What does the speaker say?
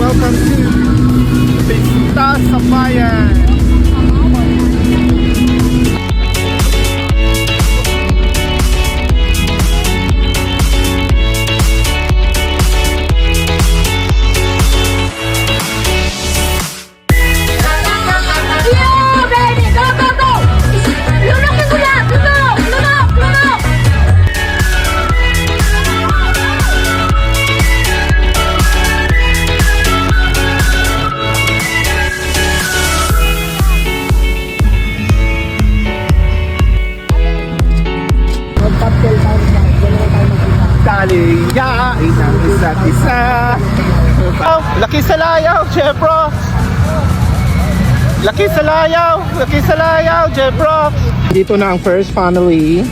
welcome to Pista sa Bayan. Daliyain ang isa't isa. Oh, Laki sa layaw, Jebro. Laki sa layaw, Jebro. Dito na ang first family.